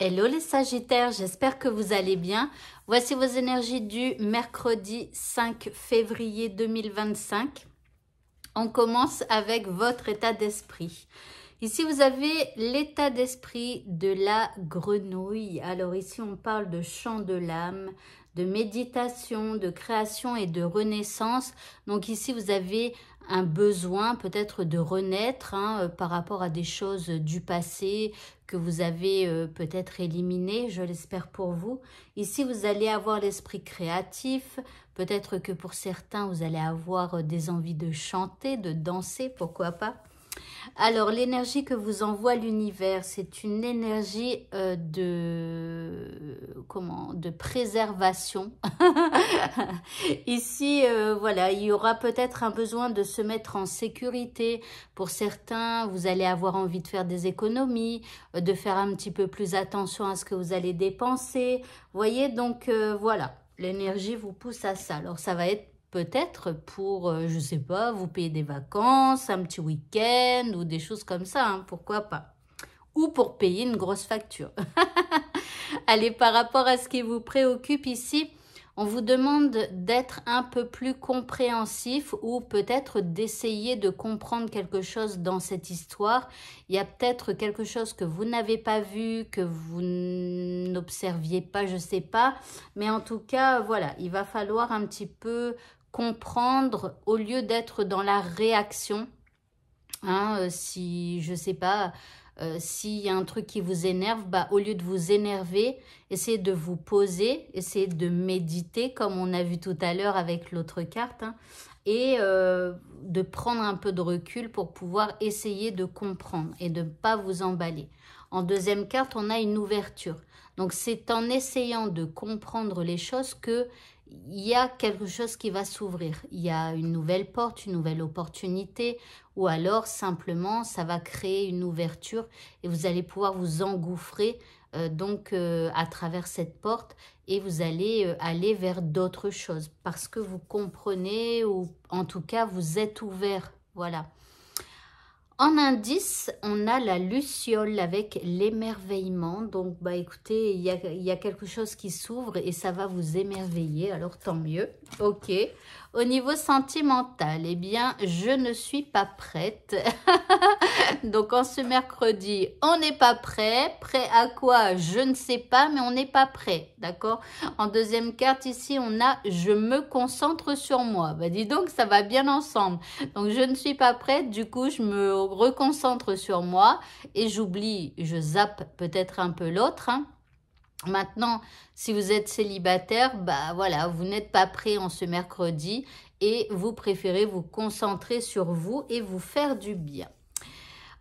Hello les Sagittaires, j'espère que vous allez bien. Voici vos énergies du mercredi 5 février 2025. On commence avec votre état d'esprit. Ici, vous avez l'état d'esprit de la grenouille. Alors ici, on parle de chant de l'âme, de méditation, de création et de renaissance. Donc ici, vous avez un besoin peut-être de renaître par rapport à des choses du passé que vous avez peut-être éliminées, je l'espère pour vous. Ici, vous allez avoir l'esprit créatif. Peut-être que pour certains, vous allez avoir des envies de chanter, de danser, pourquoi pas. Alors, l'énergie que vous envoie l'univers, c'est une énergie de préservation. Ici, voilà, il y aura peut-être un besoin de se mettre en sécurité. Pour certains, vous allez avoir envie de faire des économies, de faire un petit peu plus attention à ce que vous allez dépenser. Vous voyez, donc voilà, l'énergie vous pousse à ça. Alors, ça va être peut-être pour, je sais pas, vous payer des vacances, un petit week-end ou des choses comme ça, pourquoi pas. Ou pour payer une grosse facture. Allez, par rapport à ce qui vous préoccupe ici, on vous demande d'être un peu plus compréhensif ou peut-être d'essayer de comprendre quelque chose dans cette histoire. Il y a peut-être quelque chose que vous n'avez pas vu, que vous n'observiez pas, je ne sais pas. Mais en tout cas, voilà, il va falloir un petit peu comprendre au lieu d'être dans la réaction. Si, je ne sais pas, s'il y a un truc qui vous énerve, au lieu de vous énerver, essayez de vous poser, essayez de méditer, comme on a vu tout à l'heure avec l'autre carte, et de prendre un peu de recul pour pouvoir essayer de comprendre et de ne pas vous emballer. En deuxième carte, on a une ouverture. Donc, c'est en essayant de comprendre les choses que il y a quelque chose qui va s'ouvrir. Il y a une nouvelle porte, une nouvelle opportunité, ou alors simplement ça va créer une ouverture et vous allez pouvoir vous engouffrer à travers cette porte et vous allez aller vers d'autres choses parce que vous comprenez ou en tout cas vous êtes ouvert. Voilà. En indice, on a la luciole avec l'émerveillement. Donc, écoutez, il y a quelque chose qui s'ouvre et ça va vous émerveiller. Alors, tant mieux. Ok. Au niveau sentimental, eh bien, je ne suis pas prête. Donc, en ce mercredi, on n'est pas prêt. Prêt à quoi? Je ne sais pas, mais on n'est pas prêt. D'accord? En deuxième carte, ici, on a « Je me concentre sur moi ». Dis donc, ça va bien ensemble. Donc, je ne suis pas prête. Du coup, je me reconcentre sur moi et j'oublie, je zappe peut-être un peu l'autre. Maintenant, si vous êtes célibataire, voilà, vous n'êtes pas prêt en ce mercredi et vous préférez vous concentrer sur vous et vous faire du bien.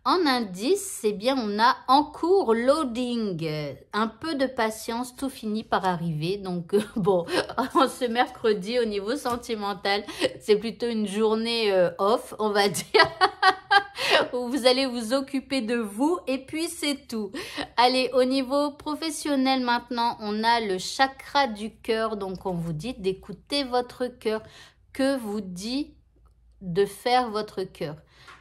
En indice, eh bien, on a en cours loading. Un peu de patience, tout finit par arriver. Donc, bon, en ce mercredi, au niveau sentimental, c'est plutôt une journée off, on va dire. Où vous allez vous occuper de vous et puis c'est tout. Allez, au niveau professionnel maintenant, on a le chakra du cœur. Donc, on vous dit d'écouter votre cœur. Que vous dit de faire votre cœur?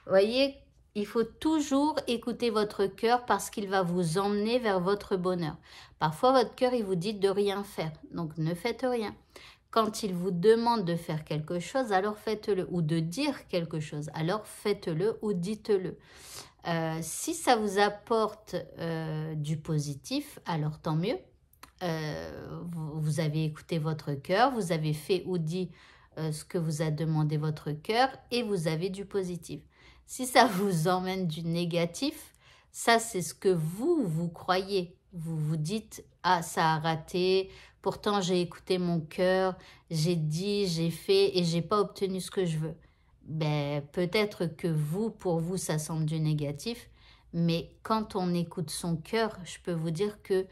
Vous voyez, il faut toujours écouter votre cœur parce qu'il va vous emmener vers votre bonheur. Parfois, votre cœur, il vous dit de rien faire. Donc, ne faites rien. Quand il vous demande de faire quelque chose, alors faites-le. Ou de dire quelque chose, alors faites-le ou dites-le. Si ça vous apporte du positif, alors tant mieux. Vous avez écouté votre cœur, vous avez fait ou dit ce que vous a demandé votre cœur et vous avez du positif. Si ça vous emmène du négatif, ça c'est ce que vous croyez. Vous vous dites « Ah, ça a raté, pourtant j'ai écouté mon cœur, j'ai dit, j'ai fait et j'ai pas obtenu ce que je veux. » Peut-être que pour vous, ça semble du négatif, mais quand on écoute son cœur, je peux vous dire que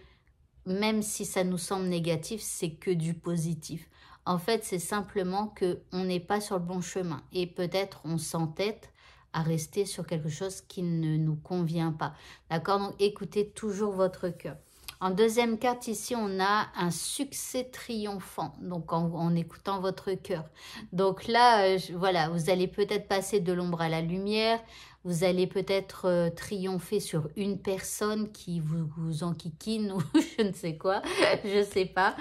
même si ça nous semble négatif, c'est que du positif. En fait, c'est simplement qu'on n'est pas sur le bon chemin et peut-être on s'entête à rester sur quelque chose qui ne nous convient pas. D'accord? Donc, écoutez toujours votre cœur. En deuxième carte, ici, on a un succès triomphant, donc en écoutant votre cœur. Donc là, voilà, vous allez peut-être passer de l'ombre à la lumière, Vous allez peut-être triompher sur une personne qui vous enquiquine ou je ne sais quoi, je ne sais pas.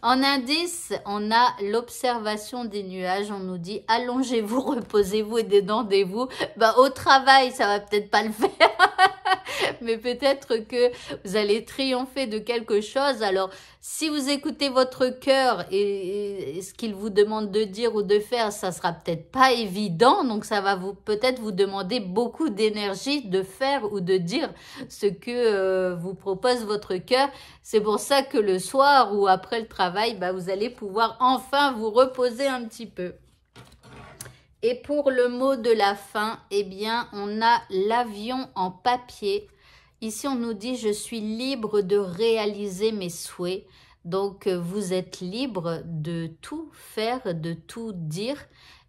En indice, on a l'observation des nuages. On nous dit allongez-vous, reposez-vous et détendez-vous. Bah, au travail, ça va peut-être pas le faire. Mais peut-être que vous allez triompher de quelque chose. Alors, si vous écoutez votre cœur et ce qu'il vous demande de dire ou de faire, ça sera peut-être pas évident. Donc, ça va peut-être vous demander beaucoup d'énergie de faire ou de dire ce que vous propose votre cœur. C'est pour ça que le soir ou après le travail, bah, vous allez pouvoir enfin vous reposer un petit peu. Et pour le mot de la fin, eh bien, on a l'avion en papier. Ici, on nous dit « Je suis libre de réaliser mes souhaits ». Donc, vous êtes libre de tout faire, de tout dire.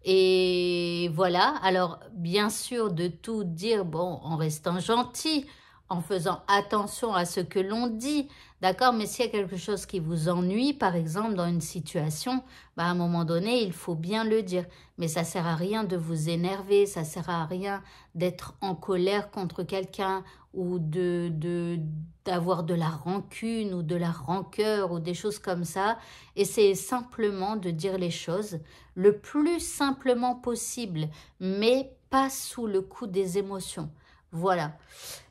Et voilà, alors bien sûr, de tout dire, bon, en restant gentil, en faisant attention à ce que l'on dit, d'accord? Mais s'il y a quelque chose qui vous ennuie, par exemple, dans une situation, bah, à un moment donné, il faut bien le dire. Mais ça ne sert à rien de vous énerver, ça ne sert à rien d'être en colère contre quelqu'un ou d'avoir de la rancune ou de la rancœur ou des choses comme ça. Essayez simplement de dire les choses le plus simplement possible, mais pas sous le coup des émotions. Voilà.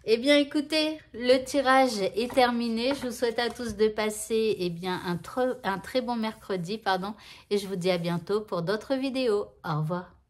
Eh bien, écoutez, le tirage est terminé. Je vous souhaite à tous de passer un très bon mercredi, et je vous dis à bientôt pour d'autres vidéos. Au revoir.